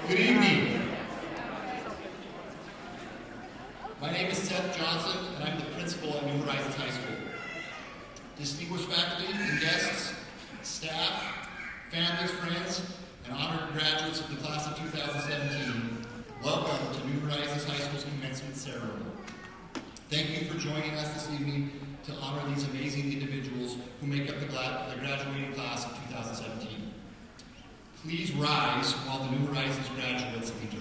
Good evening. My name is Seth Johnson, and I'm the principal at New Horizons High School. Distinguished faculty and guests, staff, families, friends, and honored graduates of the class of 2017, welcome to New Horizons High School's commencement ceremony. Thank you for joining us this evening to honor these amazing individuals who make up the graduating class of 2017. Please rise while the New Horizons graduates enter.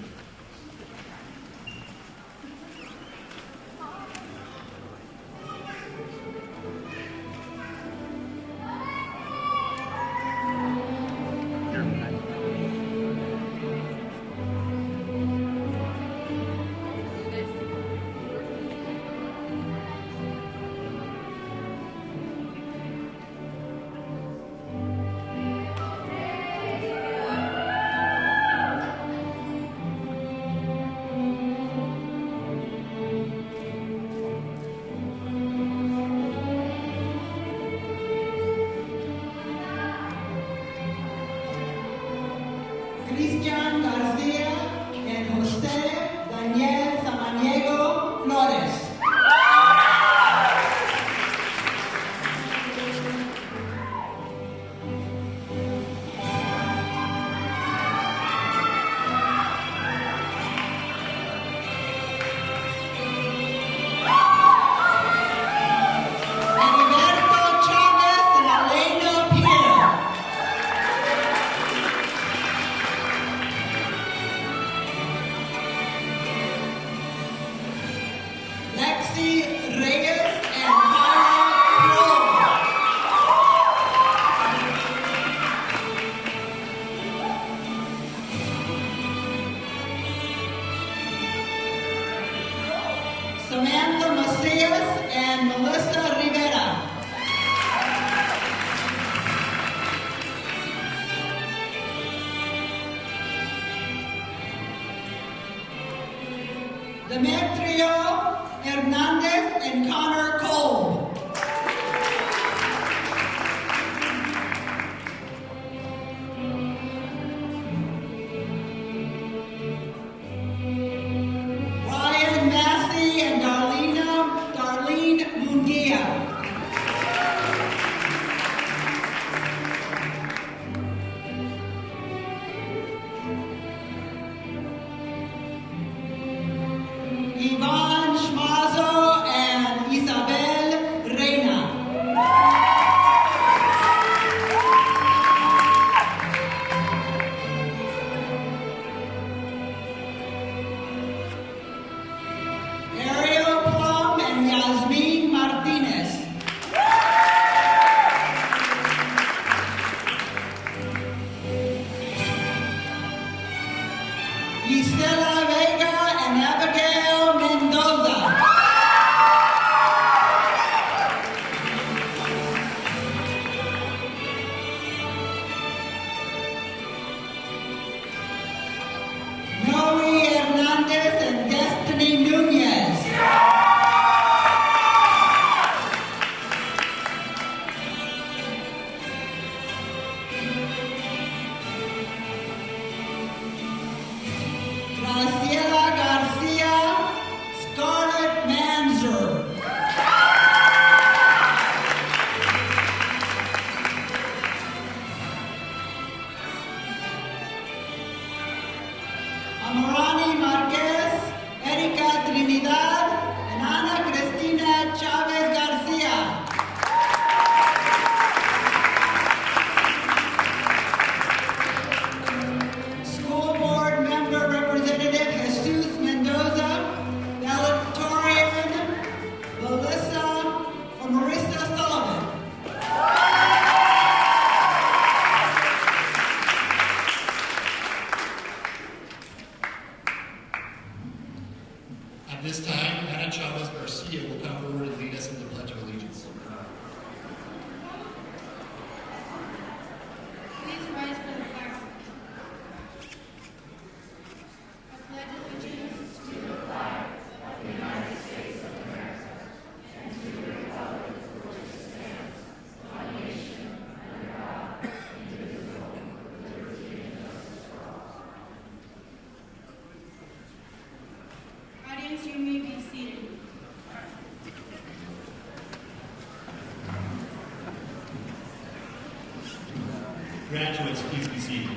Graduates, please be seated.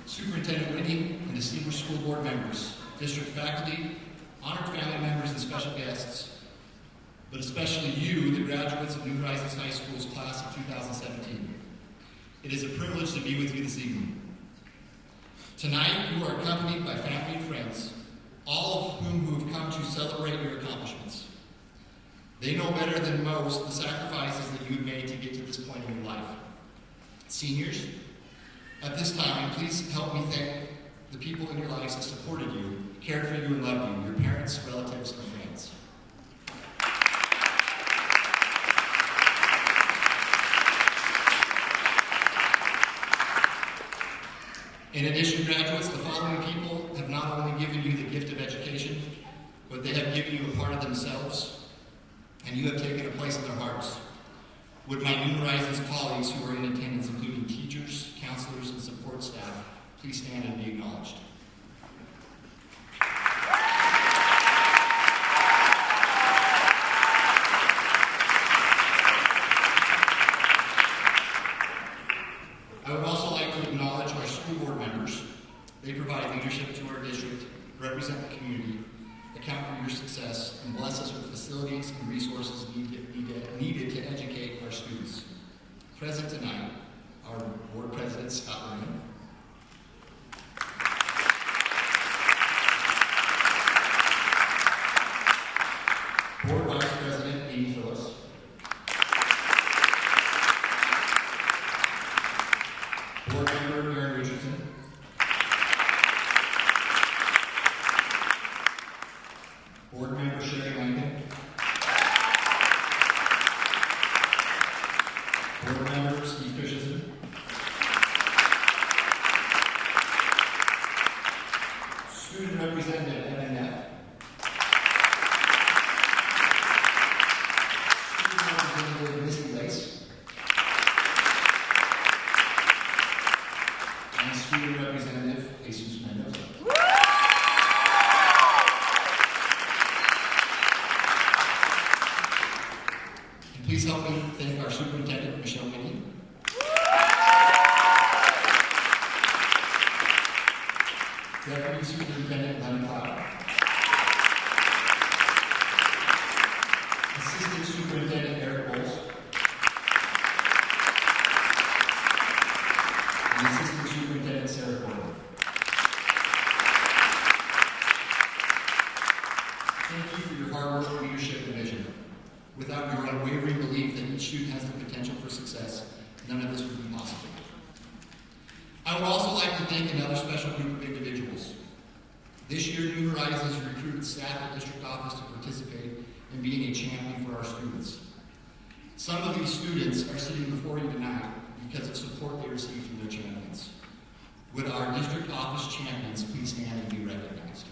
Superintendent Whitney and distinguished school board members, district faculty, honored family members, and special guests, but especially you, the graduates of New Horizons High School's class of 2017. It is a privilege to be with you this evening. Tonight, you are accompanied by family and friends, all of whom have come to celebrate your accomplishments. They know better than most the sacrifices that you have made to get to this point in your life. Seniors, at this time, please help me thank the people in your lives that supported you, cared for you, and loved you, your parents, relatives, and friends. In addition, graduates, the following people have not only given you the gift of education, but they have given you a part of themselves, and you have taken a place in their hearts. Would my New Horizons colleagues who are in attendance, including teachers, counselors, and support staff, please stand and be acknowledged. I would also like to acknowledge our school board members. They provide leadership to our district, represent the community, account for your success, and bless us with facilities and resources needed to educate our students. Present tonight, our board president, Scott Lerman, board vice president, Amy Phillips, board member, Aaron Richardson, board member, Sherry Lincoln, board member, Steve Christensen, student representative, Evan Neff, student representative, Misty Lace, and student representative, Jesus Mendoza. Please help me thank our superintendent, Michelle Whitney. Deputy Superintendent, Lennon Cloud. Assistant Superintendent, Eric Bowles. And Assistant Superintendent, Sarah Gordon. Thank you for your hard work, leadership, and vision. Without your unwavering belief that each student has the potential for success, none of this would be possible. I would also like to thank another special group of individuals. This year, New Horizons recruited staff at district office to participate in being a champion for our students. Some of these students are sitting before you tonight because of support they received from their champions. Would our district office champions please stand and be recognized?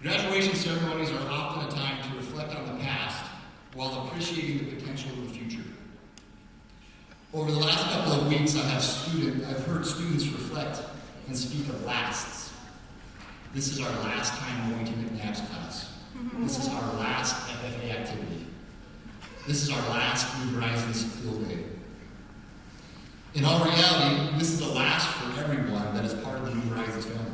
Graduation ceremonies are often a time to reflect on the past while appreciating the potential of the future. Over the last couple of weeks, I've heard students reflect and speak of lasts. This is our last time going to McNabb's class. This is our last FFA activity. This is our last New Horizons field day. In all reality, this is the last for everyone that is part of the New Horizons family.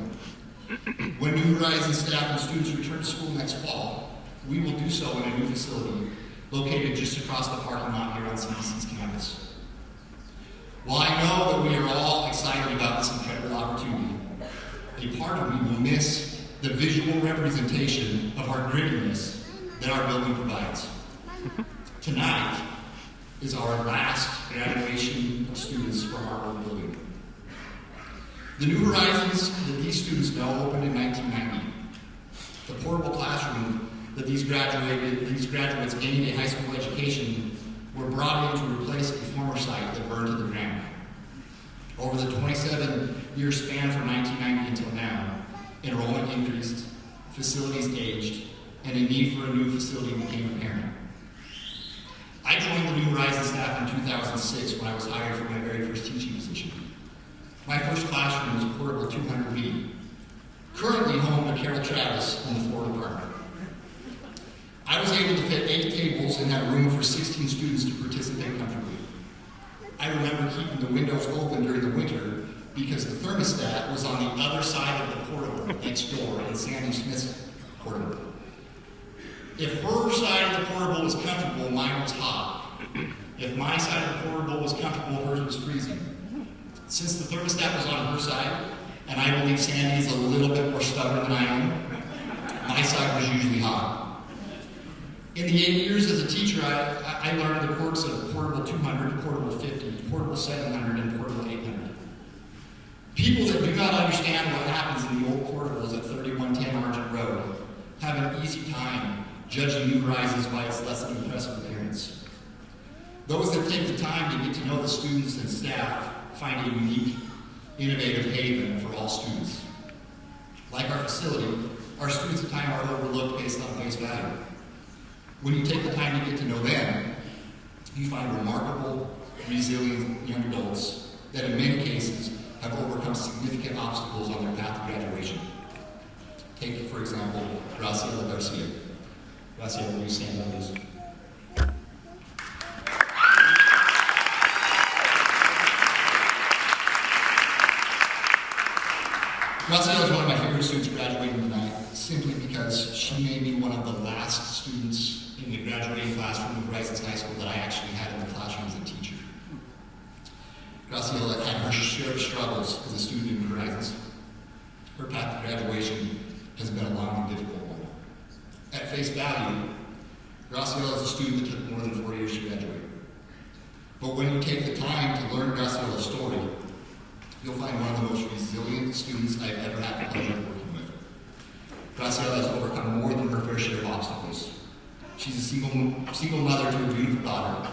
When New Horizons staff and students return to school next fall, we will do so in a new facility located just across the parking lot here on CDC's campus. While I know that we are all excited about this incredible opportunity, a part of me will miss the visual representation of our grittiness that our building provides. Tonight is our last graduation of students from our old building. The New Horizons that these students know opened in 1990. The portable classroom that these graduates gained a high school education were brought in to replace a former site that burned to the ground. Over the 27-year span from 1990 until now, enrollment increased, facilities aged, and a need for a new facility became apparent. I joined the New Horizons staff in 2006 when I was hired for my very first teaching position. My first classroom was portable 200B, currently home to Carol Travis in the floor department. I was able to fit 8 tables and had room for 16 students to participate comfortably. I remember keeping the windows open during the winter because the thermostat was on the other side of the portable next door in Sandy Smith's portable. If her side of the portable was comfortable, mine was hot. If my side of the portable was comfortable, hers was freezing. Since the thermostat was on her side, and I believe Sandy is a little bit more stubborn than I am, my side was usually hot. In the 8 years as a teacher, I learned the quirks of portable 200, portable 50, portable 700, and portable 800. People that do not understand what happens in the old portables at 3110 Argent Road have an easy time judging New Horizons by its less than impressive appearance. Those that take the time to get to know the students and staff find a unique, innovative haven for all students. Like our facility, our students at times are overlooked based on face value. When you take the time to get to know them, you find remarkable, resilient young adults that in many cases have overcome significant obstacles on their path to graduation. Take, for example, Graciela Garcia. Graciela, will you stand up, please? Graciela is one of my favorite students graduating tonight, simply because she may be one of the last students in the graduating class from New Horizons High School that I actually had in the classroom as a teacher. Graciela had her share of struggles as a student in New Horizons. Her path to graduation has been a long and difficult one. At face value, Graciela is a student that took more than 4 years to graduate. But when you take the time to learn Graciela's story, you'll find one of the most resilient students I've ever had the pleasure of working with. Graciela has overcome more than her fair share of obstacles. She's a single mother to a beautiful daughter,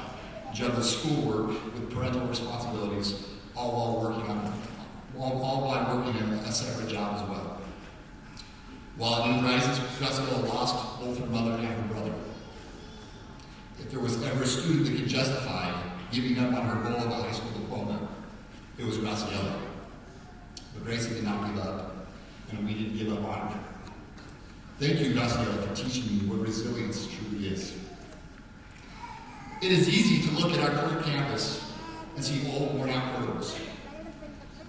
juggles schoolwork with parental responsibilities, all while working a separate job as well. While at New Horizons, Graciela lost both her mother and her brother. If there was ever a student that could justify giving up on her goal of a high school diploma, it was Graciela. But Gracie did not give up, and we didn't give up on her. Thank you, Graciela, for teaching me what resilience truly is. It is easy to look at our current campus and see old, worn-out corridors.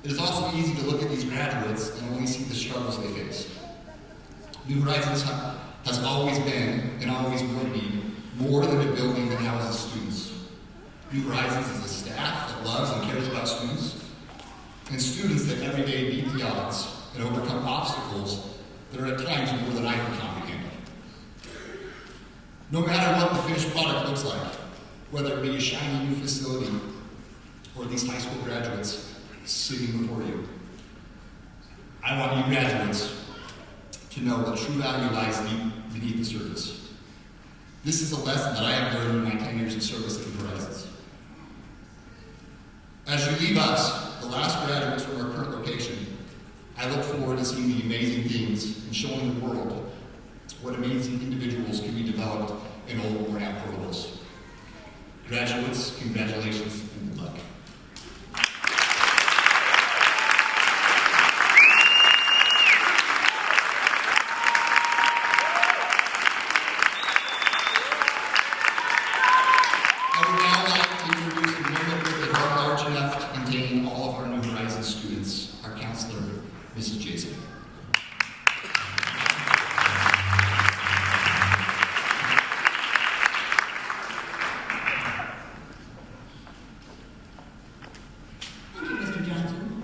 It is also easy to look at these graduates and only see the struggles they face. New Horizons has always been, and always will be, more than a building that houses students. New Horizons is a staff that loves and cares about students, and students that every day beat the odds and overcome obstacles that are at times more than I can comprehend. No matter what the finished product looks like, whether it be a shiny new facility or these high school graduates sitting before you, I want you graduates to know that true value lies deep beneath the surface. This is a lesson that I have learned in my 10 years of service at New Horizons. As you leave us, the last graduates from our current location, I look forward to seeing the amazing things and showing the world what amazing individuals can be developed in old worn-out portables. Graduates, congratulations and good luck. I would now like to introduce a moment with a heart large enough to contain all of our New Horizons students, our counselor, Mrs. Jason. Thank you, Mr. Johnson.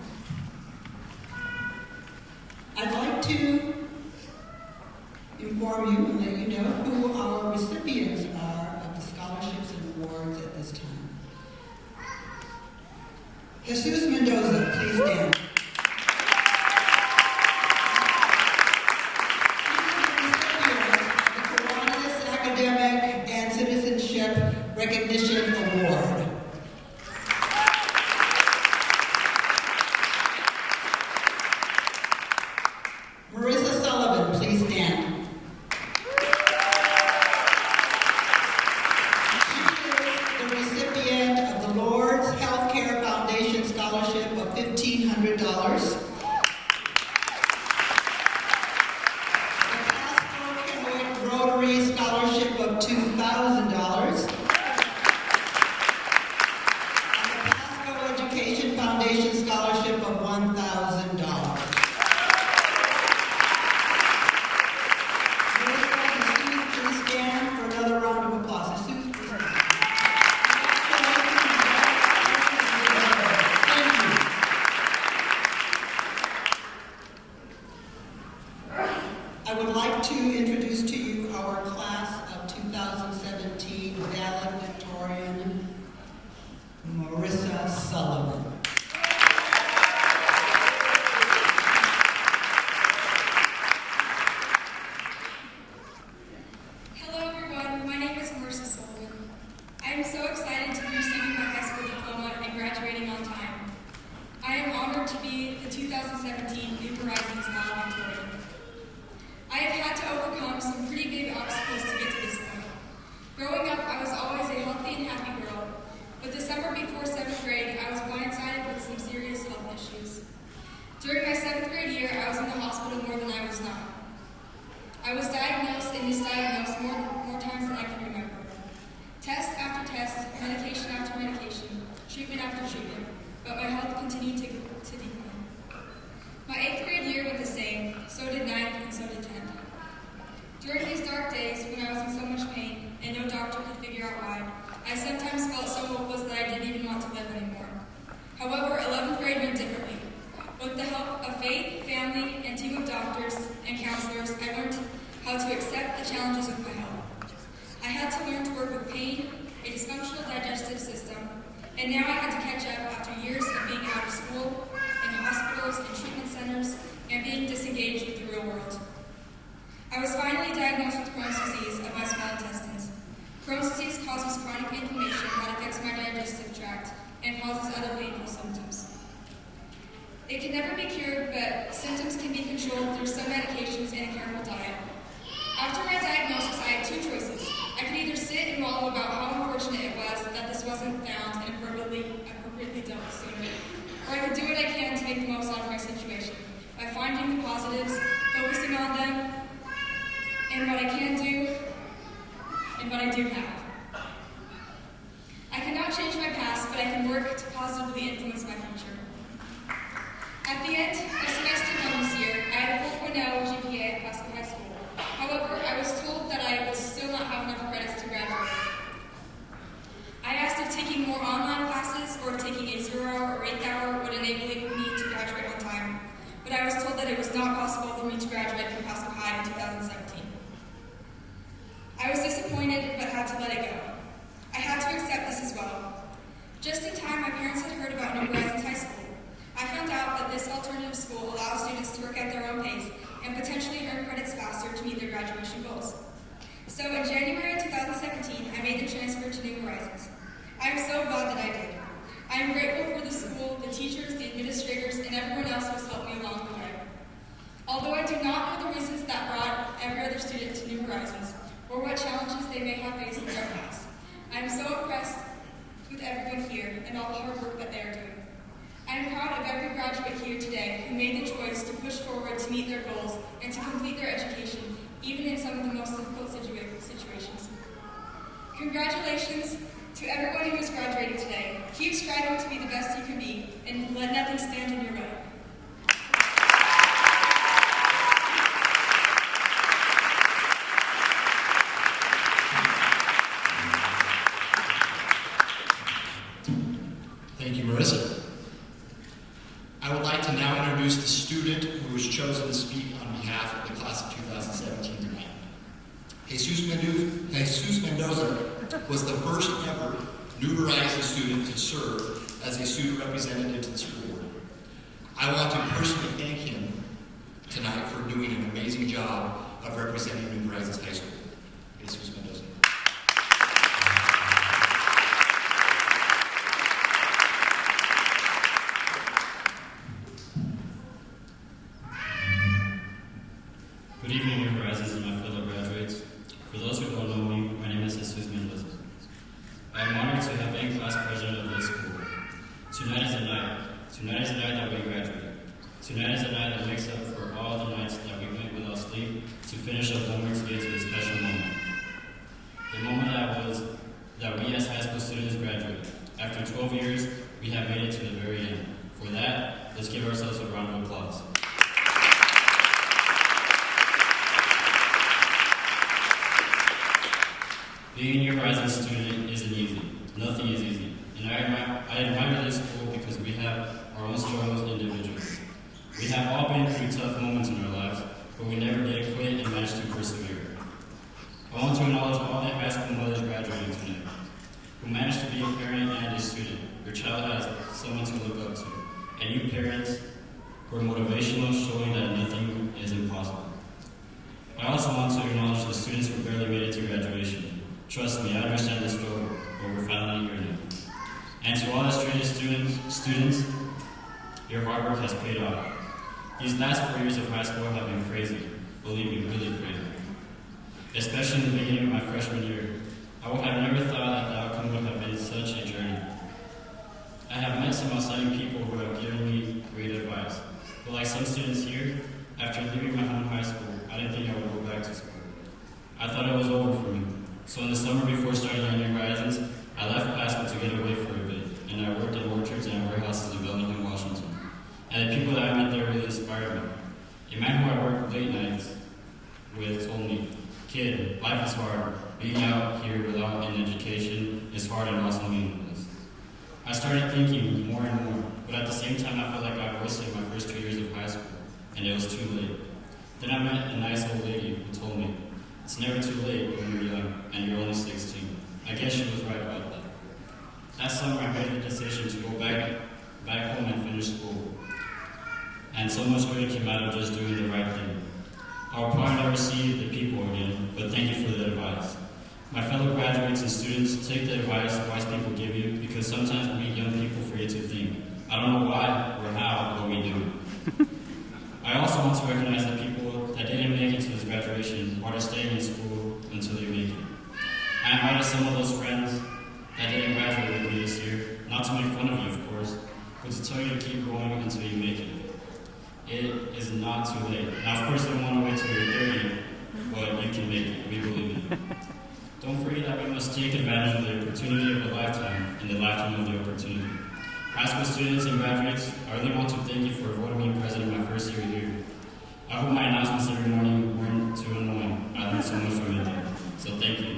I'd like to inform you and let you know who our recipients are of the scholarships and awards at this time. Jesus Mendoza, please stand. Academic and Citizenship Recognition Award. Marissa Sullivan, please stand. She is the $100. Rotary Scholarship of $2,000. And the Pasco Education Foundation Scholarship of $1,000. Please stand for another round of applause. Please stand. Thank you. I would like to introduce to you our class of 2017 valedictorian, Marissa Sullivan. Hello everyone, my name is Marissa Sullivan. I am so excited to be receiving my high school diploma and graduating on time. I am honored to be the 2017 New Horizons Valedictorian. I have had to overcome some pretty big obstacles to get to this point. Growing up, I was always a healthy and happy girl, but the summer before 7th grade, I was blindsided with some serious health issues. During my 7th grade year, I was in the hospital more than I was not. I was diagnosed and misdiagnosed more times than I can remember. Test after test, medication after medication, treatment after treatment, but my health continued to decline. My 8th grade year went the same, so did 9th and so did 10th. During these dark days, when I was in so much pain and no doctor could figure out why, I sometimes felt so hopeless that I didn't even want to live anymore. However, 11th grade went differently. With the help of faith, family, and team of doctors and counselors, I learned how to accept the challenges of my health. I had to learn to work with pain, a dysfunctional digestive system, and now I had to catch up after years of being out of school, in hospitals and treatment centers, and being disengaged with the real world. I was finally diagnosed with Crohn's disease of my small intestines. Crohn's disease causes chronic inflammation that affects my digestive tract and causes other painful symptoms. It can never be cured, but symptoms can be controlled through some medications and a careful diet. After my diagnosis, I had two choices. I could either sit and wallow about how unfortunate it was that this wasn't found and appropriately dealt with sooner, or I could do what I can to make the most out of my situation by finding the positives, focusing on them, and what I can do, and what I do have. I cannot change my past, but I can work to positively influence my future. At the end of semester 1 this year, I had a 4.0 GPA at Pasco High School. However, I was told that I would still not have enough credits to graduate. I asked if taking more online classes or if taking a 0-hour or 8th-hour would enable me to graduate on time, but I was told that it was not possible for me to graduate from Pasco High in 2017. I was disappointed, but had to let it go. I had to accept this as well. Just in time, my parents had heard about New Horizons High School. I found out that this alternative school allows students to work at their own pace and potentially earn credits faster to meet their graduation goals. So in January 2017, I made the transfer to New Horizons. I am so glad that I did. I am grateful for the school, the teachers, the administrators, and everyone else who has helped me along the way. Although I do not know the reasons that brought every other student to New Horizons, or what challenges they may have faced in their past, I am so impressed with everyone here and all the hard work that they are doing. I am proud of every graduate here today who made the choice to push forward to meet their goals and to complete their education, even in some of the most difficult situations. Congratulations to everyone who is graduating today. Keep striving to be the best you can be, and let nothing stand in your way. Thank you, Marissa. I would like to now introduce the student who was chosen to speak on behalf of the class of 2017 tonight. Jesus Mendoza was the first ever New Horizons student to serve as a student representative to the school board. I want to personally thank him tonight for doing an amazing job of representing New Horizons High School. Jesus Mendoza. Good evening, New Horizons and my fellow graduates. For those who don't know me, my name is Jesus Mendoza. I am honored to have been class president of this school. Tonight is the night that we graduate. Tonight is a night that makes up for all the nights that we went without sleep to finish up homework to get to the special moment. The moment that we as high school students graduate. After 12 years, we have made it to the very end. For that, let's give ourselves a round of applause. Being a New Horizons student isn't easy. Nothing is easy. And I admire this school because we have our own struggles individually. We have all been through tough moments in our lives, but we never did quit and managed to persevere. I want to acknowledge all the high school mothers graduating tonight, who managed to be a parent and a student. Your child has someone to look up to. And you parents who are motivational, showing that nothing is impossible. I also want to acknowledge the students who barely made it to graduation. Trust me, I understand the struggle, but we're finally here now. And to all the students, your hard work has paid off. These last 4 years of high school have been crazy. Believe me, really crazy. Especially in the beginning of my freshman year. I would have never thought that the outcome would have been such a journey. I have met some outstanding people who have given me great advice. But like some students here, after leaving my home high school, I didn't think I would go back to school. I thought it was over for me. So in the summer before starting on New Horizons, I left Pasco to get away for a bit, and I worked in orchards and warehouses in Bellingham, Washington. And the people that I met there really inspired me. A man who I worked late nights with told me, "Kid, life is hard. Being out here without an education is hard and also meaningless." I started thinking more and more, but at the same time I felt like I wasted my first 2 years of high school, and it was too late. Then I met a nice old lady who told me, "It's never too late when you're young, and you're only 16. I guess she was right about that. That summer I made the decision to go back home and finish school. And so much good came out of just doing the right thing. I'll probably never see the people again, but thank you for the advice. My fellow graduates and students, take the advice wise people give you, because sometimes we young people forget to think. I don't know why or how, but we do. I also want to recognize the people that didn't make it to this graduation or are staying in school until they make it. I invited some of those friends that didn't graduate with me this year, not to make fun of you, of course, but to tell you to keep going until you make it. It is not too late. Now, of course, you don't want to wait till you're 30, but you can make it. We believe in you. Don't forget that we must take advantage of the opportunity of a lifetime and the lifetime of the opportunity. High school students and graduates, I really want to thank you for voting me president my first year here. I hope my announcements every morning weren't too annoying. I learned so much from it, so thank you.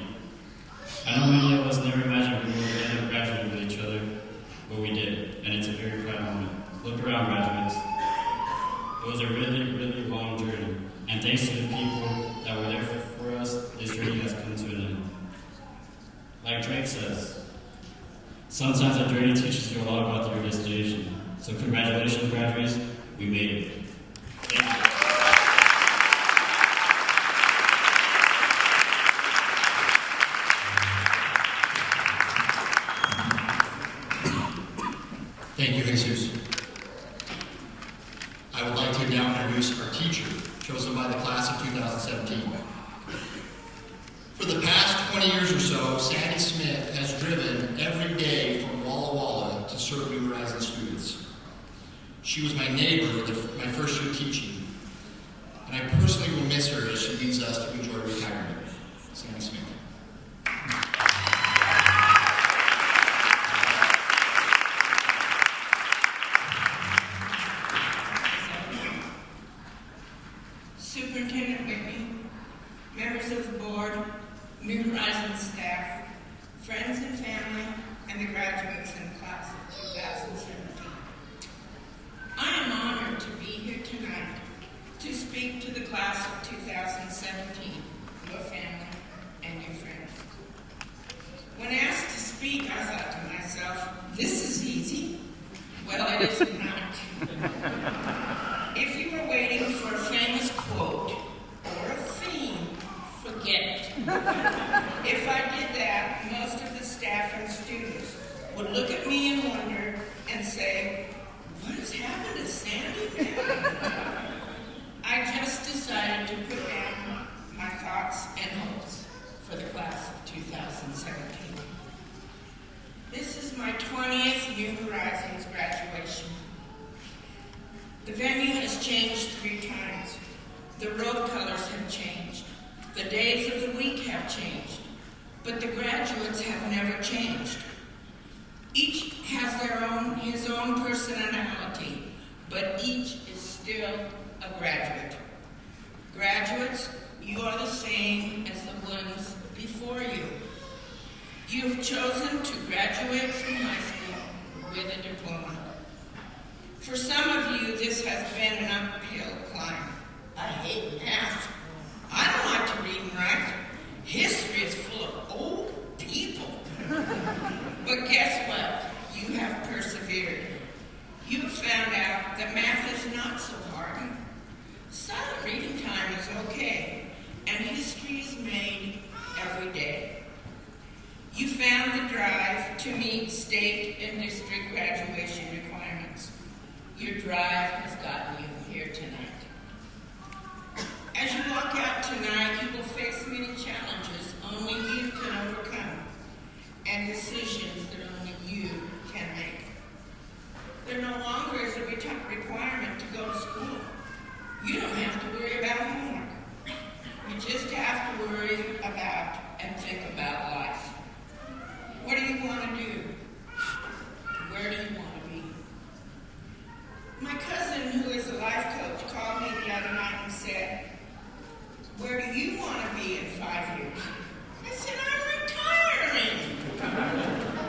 I know many of us never imagined we would end up graduating with each other, but we did, and it's a very proud moment. Look around, graduates. It was a really, really long journey, and thanks to the people that were there for us, this journey has come to an end. Like Drake says, sometimes a journey teaches you a lot about your destination. So congratulations, graduates, we made it. Thank you. Thank you, Jesus. I would like to now introduce our teacher, chosen by the class of 2017. For the past 20 years or so, Sandy Smith has driven every day from Walla Walla to serve New Horizons students. She was my neighbor my first year teaching, and I personally will miss her as she leads us to enjoy retirement. Sandy Smith. Superintendent Whitney, members of the board, New Horizons staff, friends and family, and the graduates in the class of 2017. I am honored to be here tonight to speak to the class of 2017, your family and your friends. When asked to speak, I thought to myself, this is easy. Well, it is not. If you were waiting for a famous quote or a theme, forget it. If I did that, most of the staff and students would look at me in wonder and say, what has happened to Sandy now? I just decided to put down my thoughts and hopes for the class of 2017. This is my 20th New Horizons graduation. The venue changed 3 times. The road colors have changed. The days of the week have changed. But the graduates have never changed. Each has his own personality, but each is still a graduate. Graduates, you are the same as the ones before you. You have chosen to graduate from high school with a diploma. For some of you, this has been an uphill climb. I hate math. I don't like to read and write. History is full of old people. But guess what? You have persevered. You have found out that math is not so hard. Silent reading time is okay, and history is made every day. You found the drive to meet state and district graduation requirements. Your drive has gotten you here tonight. As you walk out tonight, you will face many challenges only you can overcome, and decisions that only you can make. There no longer is a requirement to go to school. You don't have to worry about homework. You just have to worry about and think about life. What do you want to do? Where do you want to be? My cousin, who is a life coach, called me the other night and said, "Where do you want to be in 5 years?" I said, "I'm retiring."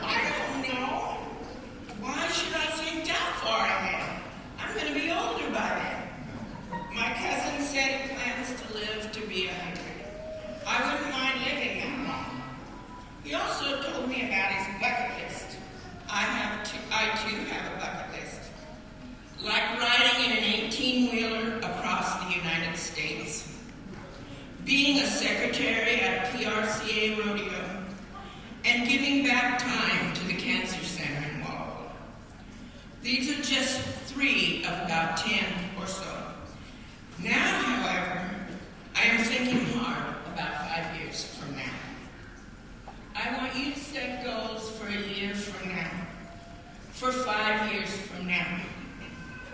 I don't know. Why should I think that far ahead? I'm going to be older by then. My cousin said he plans to live to be 100. I wouldn't mind living that long. He also told me about his bucket list. I too have a bucket list. Like riding in an 18-wheeler across the United States, being a secretary at a PRCA rodeo, and giving back time to the Cancer Center in Walpole. These are just 3 of about 10 or so. Now, however, I am thinking hard about 5 years from now. I want you to set goals for a year from now, for 5 years from now.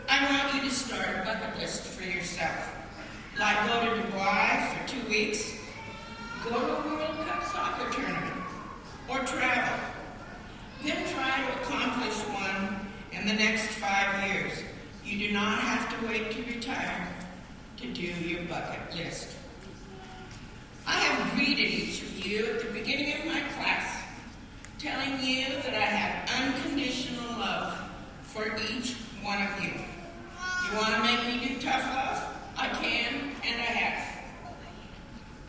I want you to start a bucket list for yourself, like go to Dubai for 2 weeks, go to a World Cup soccer tournament, or travel. Then try to accomplish one in the next 5 years. You do not have to wait to retire to do your bucket list. I have greeted each of you at the beginning of my class, telling you that I have unconditional love for each one of you. You want to make me do tough love? I can, and I have.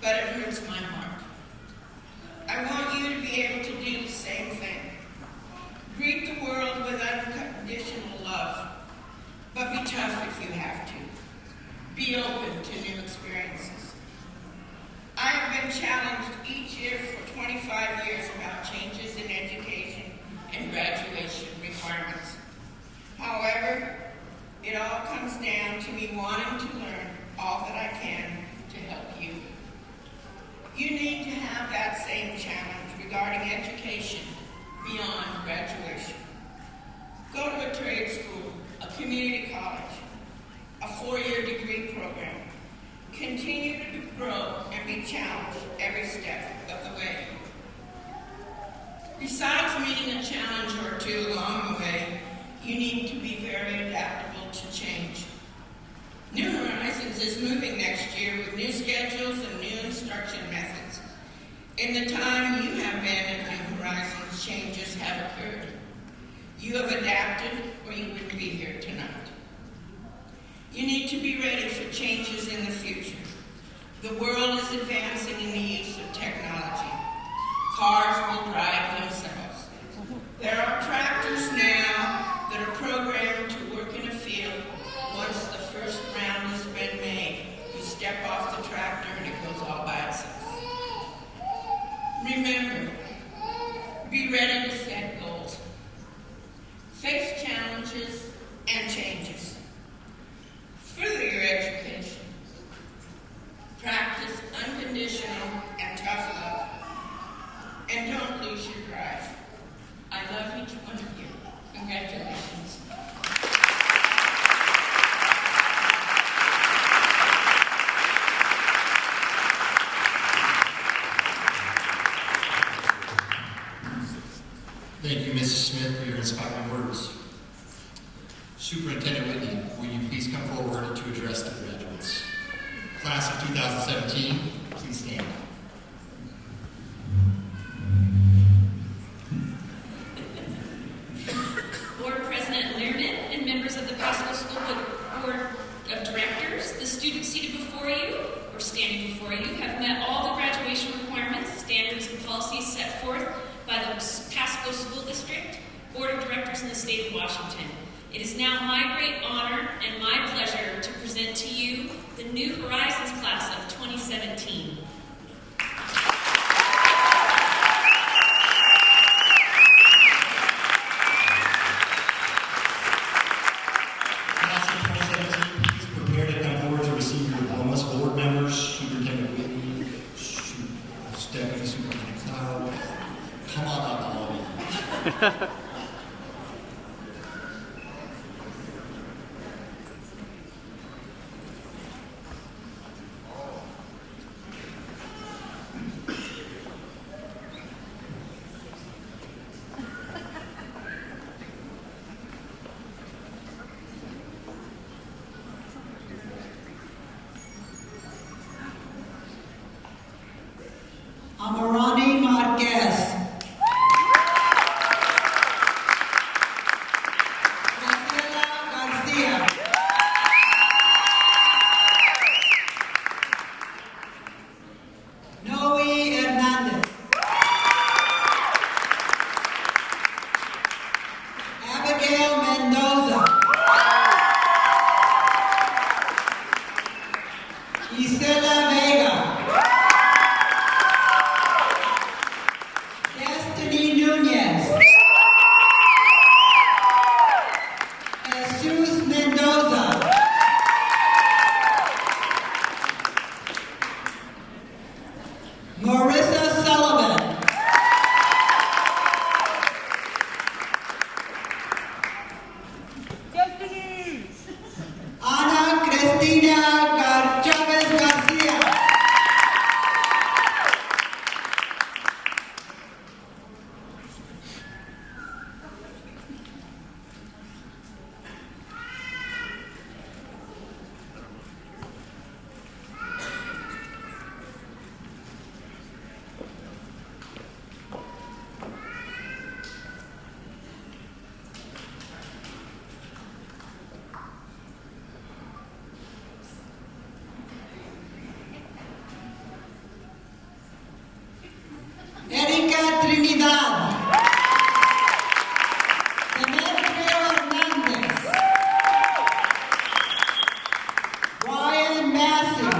But it hurts my heart. I want you to be able to do the same thing. Greet the world with unconditional love, but be tough if you have to. Be open to new experiences. I have been challenged each year for 25 years about changes in education and graduation requirements. However, it all comes down to me wanting to learn all that I can to help you. You need to have that same challenge regarding education beyond graduation. Go to a trade school, a community college, a 4-year degree program. Continue to grow and be challenged every step of the way. Besides meeting a challenge or 2 along the way, you need to be very adaptable to change. New Horizons is moving next year with new schedules and new instruction methods. In the time you have been at New Horizons, changes have occurred. You have adapted or you wouldn't be here tonight. You need to be ready for changes in the future. The world is advancing in the use of technology. Cars will drive themselves. There are tractors now that are programmed to work in a field. Once the first round has been made, you step off the tractor and it goes all by itself. Remember, be ready to set goals. Face challenges and changes. Further your education. Practice unconditional and tough love. And don't lose your drive. I love each one of you. Congratulations. Superintendent Whitney, will you please come forward to address the graduates? Class of 2017, please stand. Board President Learman and members of the Paschal School Board of Directors, the students seated before you or standing before you have met all the graduation requirements, standards, and policies set forth by the Paschal School District, Board of Directors in the state of Washington. It is now my great honor and my pleasure to present to you the New Horizons class of 2017. Class of 2017, please prepare to come forward to receive your diplomas. Board members, Superintendent Whitney, Deputy Superintendent Cloud, come on up, all of you. Amarani Marquez. Graciela Garcia. Noe Hernandez. Abigail Mendoza. Isela Vega. Destiny Nunez. Jesus Mendoza. Marissa Sullivan. Ana Cristina Chavez Garcia. Erika Trinidad. Demetrio Hernandez. Ryan Massey.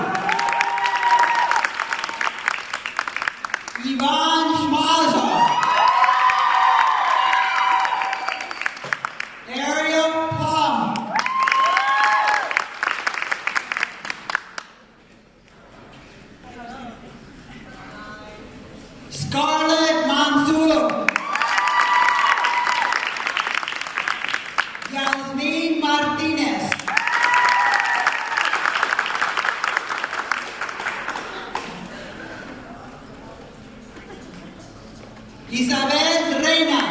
Ivan Schmazer. Ariel Plum. Scarlett Mansour. Yasmin Martinez. Isabel Reina.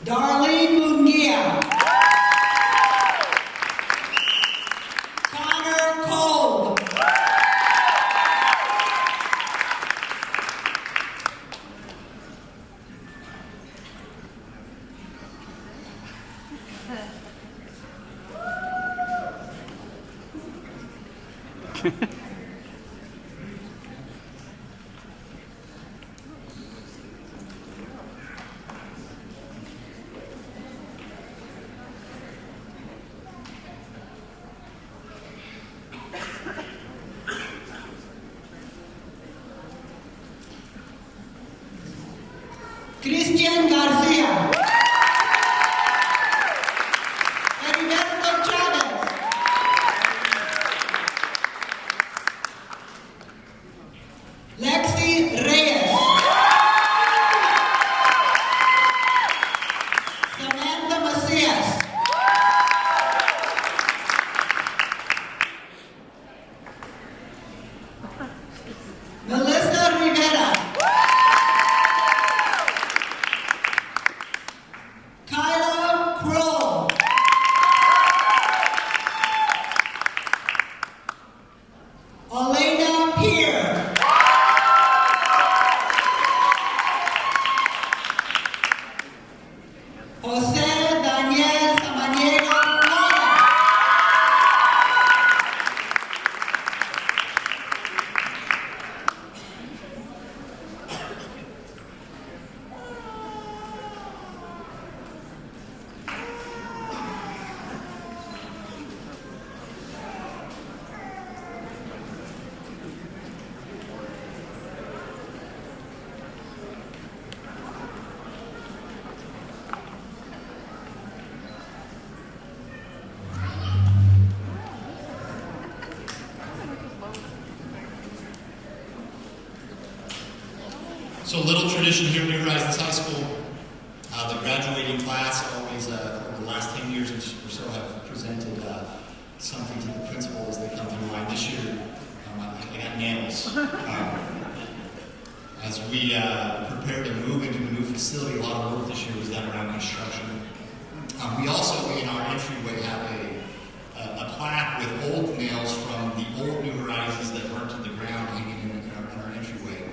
Darlene Mungia. Connor Cole. Christian Garcia. Heriberto Chavez. Lexi Reyes. Samantha Macias. Melissa So a little tradition here at New Horizons High School. The graduating class always, over the last 10 years or so, have presented something to the principal as they come through line. This year, I got nails. As we prepare to move into the new facility, a lot of work this year was done around construction. We also, in our entryway, have a plaque with old nails from the old New Horizons that burnt to the ground hanging in our entryway.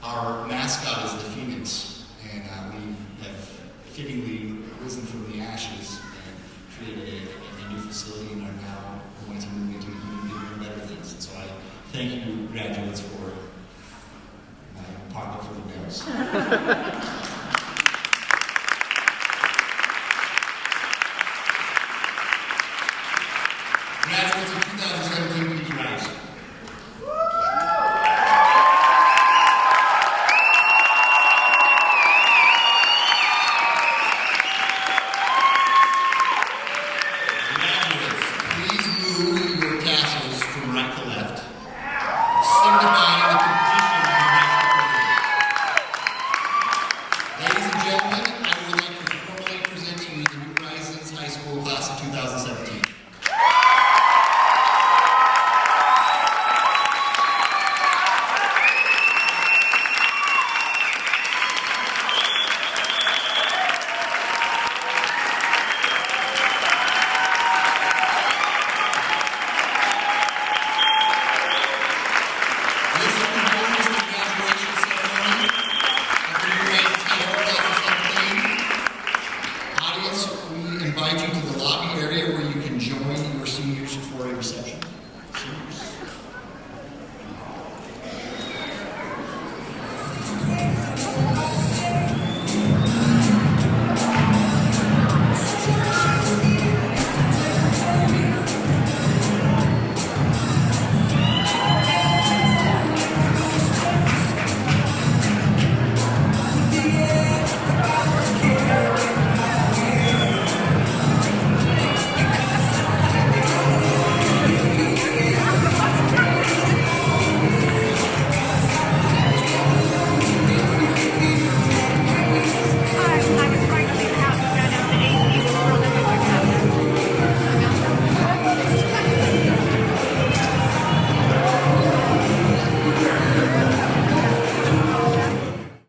Our mascot is the Phoenix, and we have fittingly risen from the ashes and created a new facility and are now going to move into even bigger and better things. And so I thank you, graduates, for my pocket full of nails.